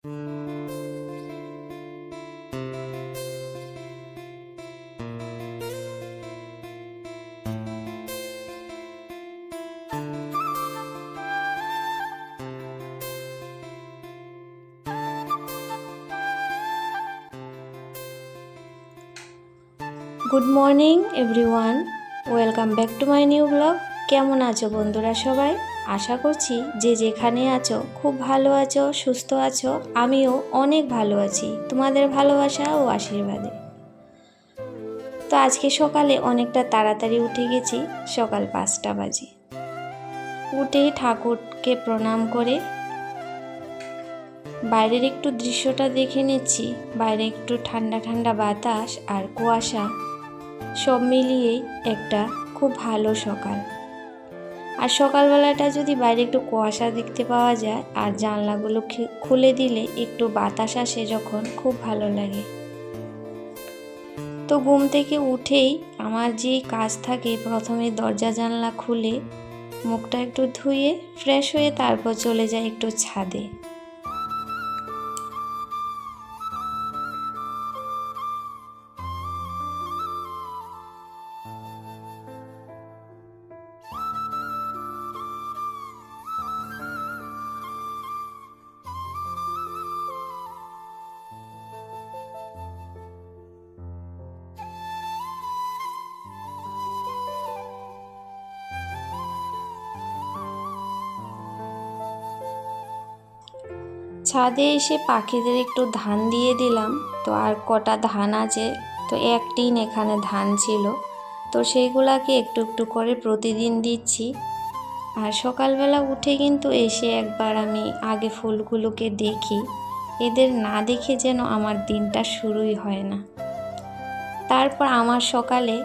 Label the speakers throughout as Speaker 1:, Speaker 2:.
Speaker 1: Good morning everyone, welcome back to my new blog. কেমন আছো বন্ধুরা সবাই? আশা করছি যে যেখানে আছো খুব ভালো আছো, সুস্থ আছো। আমিও অনেক ভালো আছি তোমাদের ভালোবাসা ও আশীর্বাদে। তো আজকে সকালে অনেকটা তাড়াতাড়ি উঠে গেছি, সকাল 5টা বাজে। উঠেই ঠাকুরকে প্রণাম করে বাইরের একটু দৃশ্যটা দেখে নিচ্ছি। বাইরে একটু ঠান্ডা ঠান্ডা বাতাস আর কুয়াশা, সব মিলিয়েই একটা খুব ভালো সকাল। আর সকালবেলাটা যদি বাইরে একটু কুয়াশা দেখতে পাওয়া যায় আর জানলাগুলো খুলে দিলে একটু বাতাস আসে যখন, খুব ভালো লাগে। তো ঘুম থেকে উঠেই আমার যে কাজ থাকে, প্রথমে দরজা জানলা খুলে মুখটা একটু ধুয়ে ফ্রেশ হয়ে তারপর চলে যায় একটু ছাদে। ছাদে এসে পাখিদের একটু ধান দিয়ে দিলাম। তো আর কটা ধান আছে, তো এক টিন এখানে ধান ছিল, তো সেইগুলাকে একটু একটু করে প্রতিদিন দিচ্ছি। আর সকালবেলা উঠে কিন্তু এসে একবার আমি আগে ফুলগুলোকে দেখি, এদের না দেখে যেন আমার দিনটা শুরুই হয় না। তারপর আমার সকালে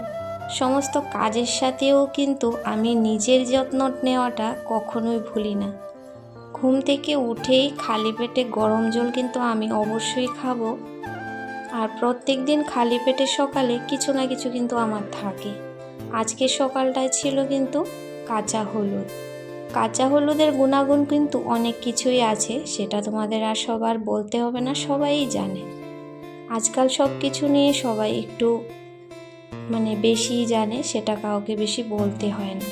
Speaker 1: সমস্ত কাজের সাথেও কিন্তু আমি নিজের যত্ন নেওয়াটা কখনোই ভুলি না। ঘুম থেকে উঠেই খালি পেটে গরম জল কিন্তু আমি অবশ্যই খাবো। আর প্রত্যেক দিন খালি পেটে সকালে কিছু না কিছু কিন্তু আমার থাকে। আজকে সকালটায় ছিল কিন্তু কাঁচা হলুদ। কাঁচা হলুদের গুণাগুণ কিন্তু অনেক কিছুই আছে, সেটা তোমাদের আর সবার বলতে হবে না, সবাই জানে। আজকাল সব কিছু নিয়ে সবাই একটু বেশি জানে, সেটা কাউকে বেশি বলতে হয় না।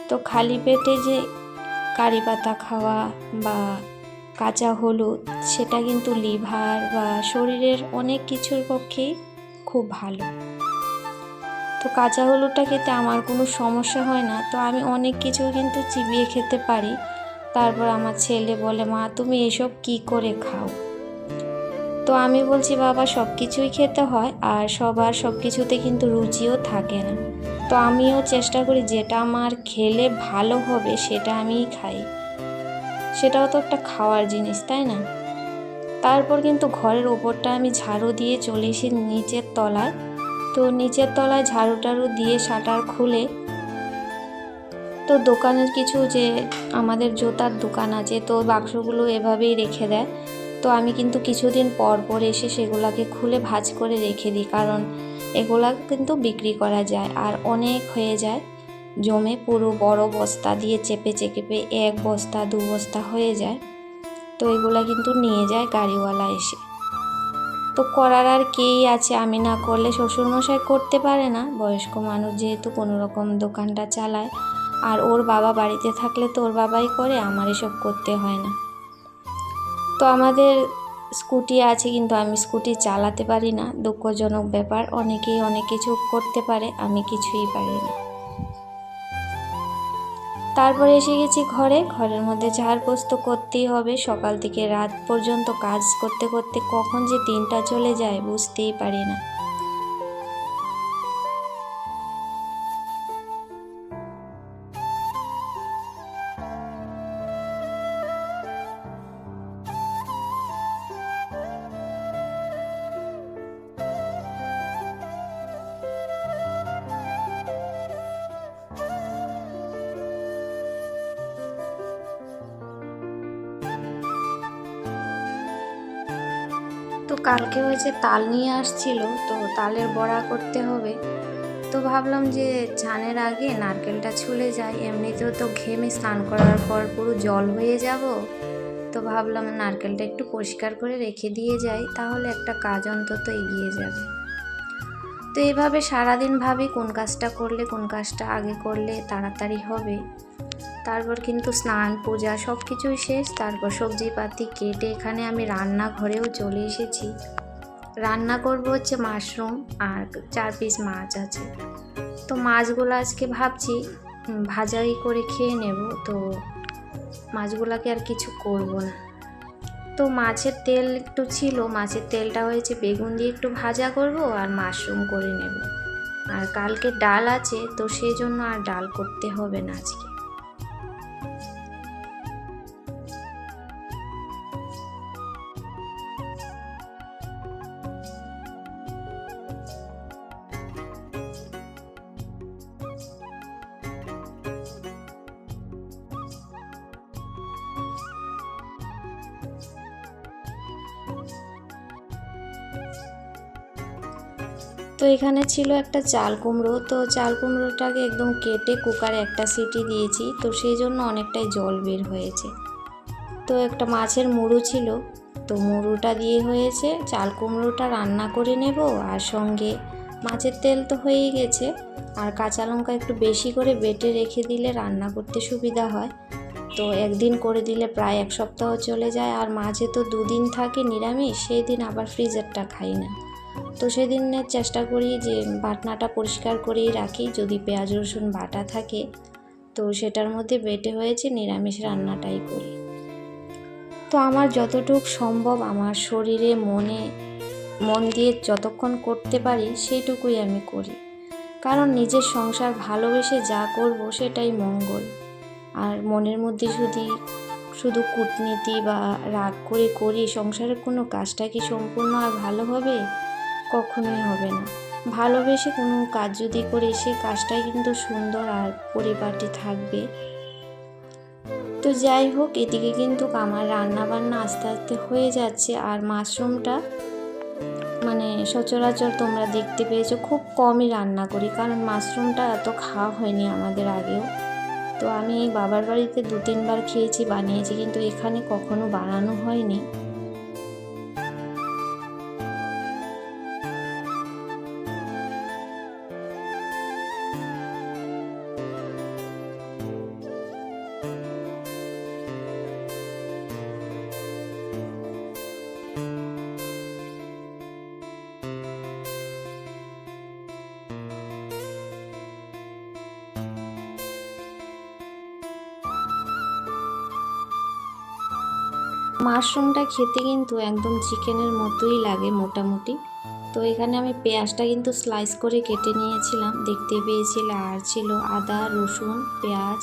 Speaker 1: তো খালি পেটে যে কারি পাতা খাওয়া বা কাঁচা হলুদ, সেটা কিন্তু লিভার বা শরীরের অনেক কিছুর পক্ষেই খুব ভালো। তো কাঁচা হলুদটা খেতে আমার কোনো সমস্যা হয় না, তো আমি অনেক কিছু কিন্তু চিবিয়ে খেতে পারি। তারপর আমার ছেলে বলে, মা তুমি এসব কি করে খাও? তো আমি বলছি, বাবা সব কিছুই খেতে হয়, আর সবার সব কিছুতে কিন্তু রুচিও থাকে না। তো আমিও চেষ্টা করি যেটা আমার খেলে ভালো হবে সেটা আমিই খাই, সেটাও তো একটা খাওয়ার জিনিস, তাই না? তারপর কিন্তু ঘরের ওপরটা আমি ঝাড়ু দিয়ে চলে এসে নিচের তলায়। তো নিচের তলায় ঝাড়ু টাড়ু দিয়ে শাটার খুলে, তো দোকানের কিছু যে আমাদের জুতার দোকান আছে, তো বাক্সগুলো এভাবেই রেখে দেয়। তো আমি কিন্তু কিছুদিন পর পর এসে সেগুলাকে খুলে ভাঁজ করে রেখে দিই, কারণ এগুলা কিন্তু বিক্রি করা যায় আর অনেক হয়ে যায় জমে, পুরো বড় বস্তা দিয়ে চেপে চেপে 1 বস্তা 2 বস্তা হয়ে যায়। তো এগুলা কিন্তু নিয়ে যায় গাড়িওয়ালা এসে। তো করার আর কেই আছে, আমি না করলে শ্বশুরমশাই করতে পারে না, বয়স্ক মানুষ যেহেতু কোনো রকম দোকানটা চালায়। আর ওর বাবা বাড়িতে থাকলে তো ওর বাবাই করে, আমার এসব করতে হয় না। তো আমাদের স্কুটি আছে, কিন্তু আমি স্কুটি চালাতে পারি না, দুঃখজনক ব্যাপার। অনেকেই অনেক কিছু করতে পারে, আমি কিছুই পারি না। তারপরে এসে গেছি ঘরের মধ্যে ঝাড়পোছ করতেই হবে। সকাল থেকে রাত পর্যন্ত কাজ করতে করতে কখন যে দিনটা চলে যায় বুঝতেই পারি না। তো কালকে হয়েছে তাল নিয়ে আসছিল, তো তালের বড়া করতে হবে। তো ভাবলাম যে স্নানের আগে নারকেলটা ছুলে যাই, এমনিতেও তো ঘেমে স্নান করার পর পুরো জল হয়ে যাব। তো ভাবলাম নারকেলটা একটু পরিষ্কার করে রেখে দিয়ে যাই, তাহলে একটা কাজ অন্তত এগিয়ে যাবে। তো এইভাবে সারাদিন ভাবি কোন কাজটা করলে কোন কাজটা আগে করলে তাড়াতাড়ি হবে। তারপর কিন্তু স্নান পূজা সব কিছুই শেষ। তারপর সবজিপাতি কেটে এখানে আমি রান্নাঘরেও চলে এসেছি। রান্না করব হচ্ছে মাশরুম আর 4 পিস মাছ আছে। তো মাছগুলো আজকে ভাবছি ভাজাই করে খেয়ে নেব। তো মাছগুলোকে আর কিছু করব না। তো মাছের তেল একটু ছিল, মাছের তেলটা হয়েছে বেগুন দিয়ে একটু ভাজা করব আর মাশরুম করে নেব। আর কালকে ডাল আছে, তো সেই জন্য আর ডাল করতে হবে না আজকে। তো এখানে ছিল একটা চাল কুমড়ো। তো চাল কুমড়োটাকে একদম কেটে কুকারে একটা সিটি দিয়েছি, তো সেই জন্য অনেকটাই জল বের হয়েছে। তো একটা মাছের মুড়ো ছিল, তো মুড়োটা দিয়ে হয়েছে। চাল কুমড়োটা রান্না করে নেব আর সঙ্গে মাছের তেল তো হয়েই গেছে। আর কাঁচা লঙ্কা একটু বেশি করে বেটে রেখে দিলে রান্না করতে সুবিধা হয়। তো একদিন করে দিলে প্রায় 1 সপ্তাহ চলে যায়। আর মাঝে তো 2 দিন থাকে নিরামিষ, সেই দিন আবার ফ্রিজেরটা খাই না। তো সেদিনের চেষ্টা করি যে বাটনাটা পরিষ্কার করেই রাখি, যদি পেঁয়াজ রসুন বাটা থাকে তো সেটার মধ্যে বেটে হয়েছে নিরামিষ রান্নাটাই করি। তো আমার যতটুক সম্ভব আমার শরীরে মন দিয়ে যতক্ষণ করতে পারি সেইটুকুই আমি করি। কারণ নিজের সংসার ভালোবেসে যা করব সেটাই মঙ্গল। আর মনের মধ্যে শুধু কূটনীতি বা রাগ করে করি সংসারের কোনো কাজটা কি সম্পূর্ণ আর ভালো হবে? কখনোই হবে না। ভালোবেসে কোনো কাজ যদি করি সেই কাজটাই কিন্তু সুন্দর আর পরিপাটি থাকবে। তো যাই হোক, এদিকে কিন্তু আমার রান্না বান্না আস্তে আস্তে হয়ে যাচ্ছে। আর মাশরুমটা মানে সচরাচর তোমরা দেখতে পেয়েছো খুব কমই রান্না করি, কারণ মাশরুমটা এত খাওয়া হয়নি আমাদের আগেও। তো আমি বাবার বাড়িতে 2-3 বার খেয়েছি, বানিয়েছি, কিন্তু এখানে কখনো বানানো হয়নি। মাশরুমটা খেতে কিন্তু একদম চিকেনের মতোই লাগে মোটামুটি। তো এখানে আমি পেঁয়াজটা কিন্তু স্লাইস করে কেটে নিয়েছিলাম, দেখতে পেয়েছিলে। আর ছিল আদা, রসুন, পেঁয়াজ,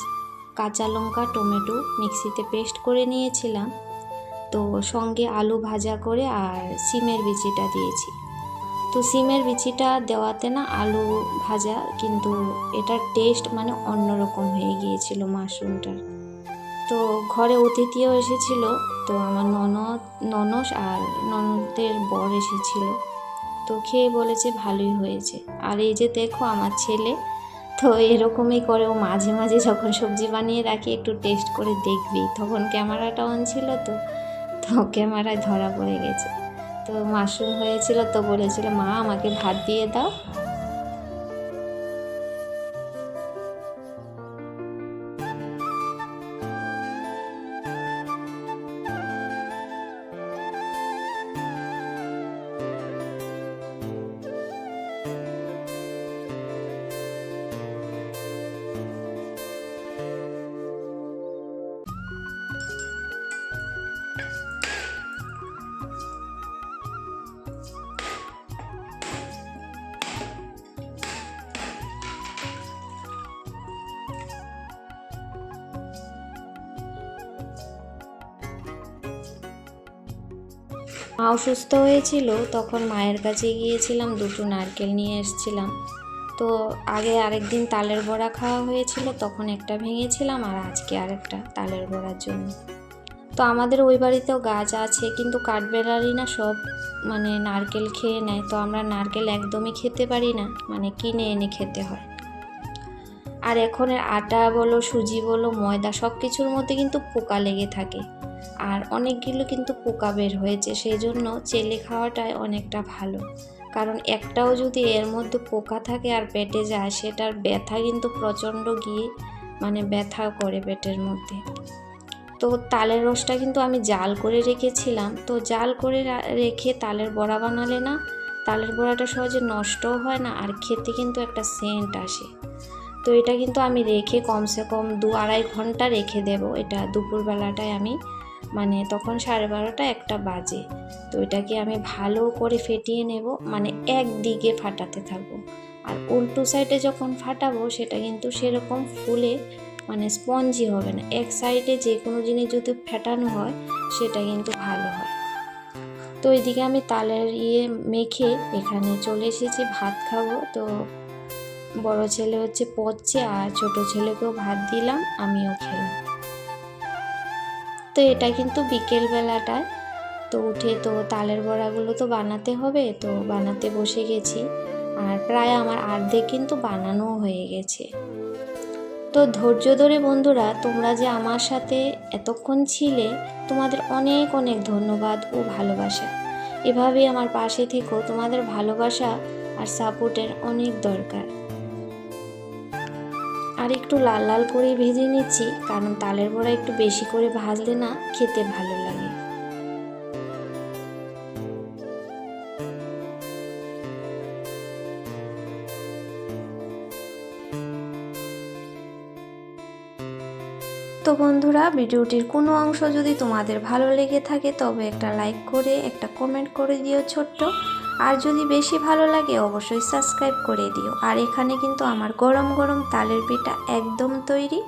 Speaker 1: কাঁচা লঙ্কা, টমেটো মিক্সিতে পেস্ট করে নিয়েছিলাম। তো সঙ্গে আলু ভাজা করে আর সিমের বিচিটা দিয়েছি। তো সিমের বিচিটা দেওয়াতে না আলু ভাজা কিন্তু এটার টেস্ট মানে অন্যরকম হয়ে গিয়েছিল মাশরুমটার। তো ঘরে অতিথিও এসেছিল, তো আমার ননদ আর ননদের বর এসেছিল। তো খেয়ে বলেছে ভালোই হয়েছে। আর এই যে দেখো আমার ছেলে, তো এরকমই করে ও মাঝে মাঝে যখন সবজি বানিয়ে রাখি একটু টেস্ট করে দেখবি। তখন ক্যামেরাটা অন ছিল, তো ক্যামেরায় ধরা পড়ে গেছে। তো মাশরুম হয়েছিল, তো বলেছিল মা আমাকে ভাত দিয়ে দাও। মা অসুস্থ হয়েছিল, তখন মায়ের কাছে গিয়েছিলাম, 2টো নারকেল নিয়ে এসেছিলাম। তো আগে আরেকদিন তালের বড়া খাওয়া হয়েছিল, তখন একটা ভেঙেছিলাম, আর আজকে আরেকটা তালের বড়ার জন্য। তো আমাদের ওই বাড়িতেও গাছ আছে, কিন্তু কাঠবেড়ালি না সব মানে নারকেল খেয়ে নেয়। তো আমরা নারকেল একদমই খেতে পারি না, মানে কিনে এনে খেতে হয়। আর এখনের আটা বলো, সুজি বলো, ময়দা সব কিছুর মধ্যে কিন্তু পোকা লেগে থাকে। আর অনেকগুলো কিন্তু পোকা বের হয়েছে, সেই জন্য চেলে খাওয়াটাই অনেকটা ভালো। কারণ একটাও যদি এর মধ্যে পোকা থাকে আর পেটে যায়, সেটার ব্যথা কিন্তু প্রচণ্ড গিয়ে মানে ব্যথা করে পেটের মধ্যে। তো তালের রসটা কিন্তু আমি জাল করে রেখেছিলাম। তো জাল করে রেখে তালের বড়া বানালে না, তালের বড়াটা সহজে নষ্টও হয় না, আর খেতে কিন্তু একটা সেন্ট আসে। তো এটা কিন্তু আমি রেখে কমসে কম 2-2.5 ঘন্টা রেখে দেব। এটা দুপুরবেলাটায় আমি মানে তখন 12:30-1টা বাজে। তো এটাকে আমি ভালো করে ফেটিয়ে নেব, মানে একদিকে ফাটাতে থাকবো। আর উল্টো সাইডে যখন ফাটাবো সেটা কিন্তু সেরকম ফুলে মানে স্পঞ্জি হবে না। এক সাইডে যে কোনো জিনিস যদি ফেটানো হয় সেটা কিন্তু ভালো হয়। তো এদিকে আমি তালের মেখে এখানে চলে এসেছি ভাত খাবো। তো বড় ছেলে হচ্ছে পড়ছে আর ছোট ছেলেকেও ভাত দিলাম, আমিও খেলাম। তো এটা কিন্তু বিকেল বেলাটায়। তো উঠে তো তালের বড়াগুলো তো বানাতে হবে, তো বানাতে বসে গেছি। আর প্রায় আমার অর্ধেক কিন্তু বানানো হয়ে গেছে। তো ধৈর্য ধরে বন্ধুরা তোমরা যে আমার সাথে এতক্ষণ ছিলে, তোমাদের অনেক অনেক ধন্যবাদ ও ভালোবাসা। এভাবেই আমার পাশে থেকো, তোমাদের ভালোবাসা আর সাপোর্টের অনেক দরকার। আর একটু লাল লাল করে ভেজে নিচ্ছি, কারণ তালের বড়া একটু বেশি করে ভাজলে না খেতে ভালো লাগে। তো বন্ধুরা, ভিডিওটির কোনো অংশ যদি তোমাদের ভালো লেগে থাকে তবে একটা লাইক করে একটা কমেন্ট করে দিও ছোট্ট। আর যদি বেশি ভালো লাগে অবশ্যই সাবস্ক্রাইব করে দিও। আর এখানে কিন্তু আমার গরম গরম তালের পিঠা একদম তৈরি।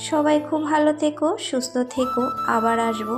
Speaker 1: সবাই খুব ভালো থেকো, সুস্থ থেকো, আবার আসবো।